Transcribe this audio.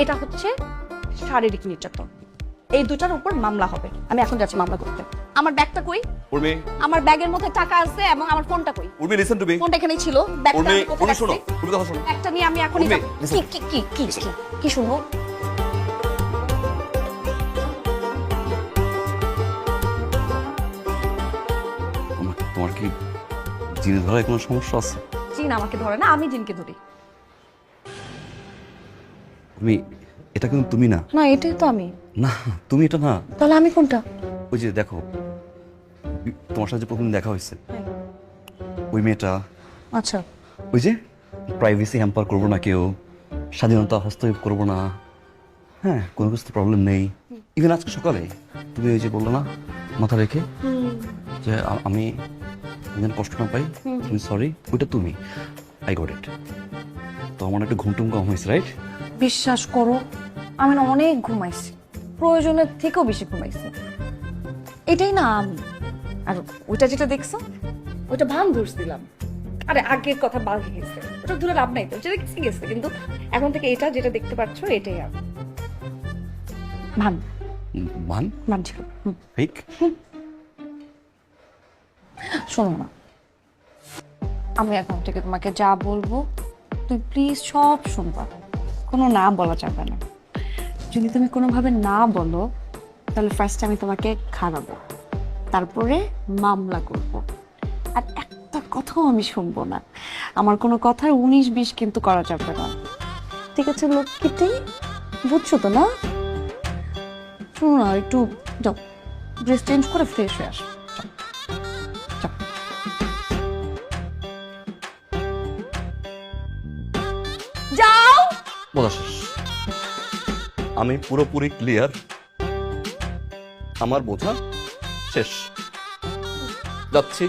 এটা হচ্ছে শারীরিক নির্যাতন। এই দুটার উপর মামলা হবে। আমি এখন যাচ্ছি মামলা করতে। আমার ব্যাগটা কই? উর্মি, আমার ব্যাগের মধ্যে টাকা আছে এবং আমার ফোনটা কই? Urmi listen to me. ফোনটা এখানেই ছিল। ব্যাগটা উর্মি, আমি কোথায় উর্মি শোনো, রাখছি? উর্মি কথা শোনো। একটা নিয়ে আমি এখনই উর্মি, যাব। listen. কি শুনবো? তোমার কি জিনে ধরায় কোনো সমস্যা আছে? জিন আমাকে ধরে না, আমি জিনকে ধরি। উর্মি, এটা কিন্তু তুমি না। না, এটাই তো আমি। না, তুমি এটা না। তাহলে আমি কোনটা? ওই যে দেখো, তোমার সাথে যে প্রথম দেখা হয়েছে, ওই মেয়েটা। আচ্ছা, ওই যে প্রাইভেসি হ্যাম্পার করবো না, কেউ স্বাধীনতা হস্তক্ষেপ করবো না, হ্যাঁ, কোনো কিছু প্রবলেম নেই। ইভেন আজকে সকালে তুমি ওই যে বললো না মাথা রেখে যে আমি যেন কষ্ট না পাই, সরি, ওইটা তুমি। I got it. তো আমার একটু ঘুমটুম কম হয়েছে, রাইট? বিশ্বাস করো, আমি না অনেক ঘুমাইছি, প্রয়োজনের থেকেও বেশি ঘুমাইছি। এটাই না আমি। আর ওইটা যেটা দেখছো, ওইটা ভান ধরছিলাম। আরে আগের কথা বাদ গেছে, ওটা দূরে লাভ নাই তো, যেটা গেছে গেছে। কিন্তু এখন থেকে এটা যেটা দেখতে পাচ্ছ, এটাই আমি। ভান মান ভান ছিল। ফেক। শোনো না, আমি এখন থেকে তোমাকে যা বলবো তুই প্লিজ সব শুনবা, কোনো না বলা যাবে না। যদি তুমি কোনোভাবে না বলো, তাহলে ফার্স্টে আমি তোমাকে খাওয়াবো, তারপরে মামলা করব। আর একটা কথাও আমি শুনবো না। আমার কোনো কথার 19-20 কিন্তু করা যাবে না, ঠিক আছে লক্ষ্মীটি? বুঝছো তো না? শোনো না, একটু যাও, ড্রেস চেঞ্জ করে ফ্রেশ হয়ে আসো। যাও, যাও। যাও। বলা শেষ। আমি পুরোপুরি ক্লিয়ার, আমার বোঝা শেষ, যাচ্ছি।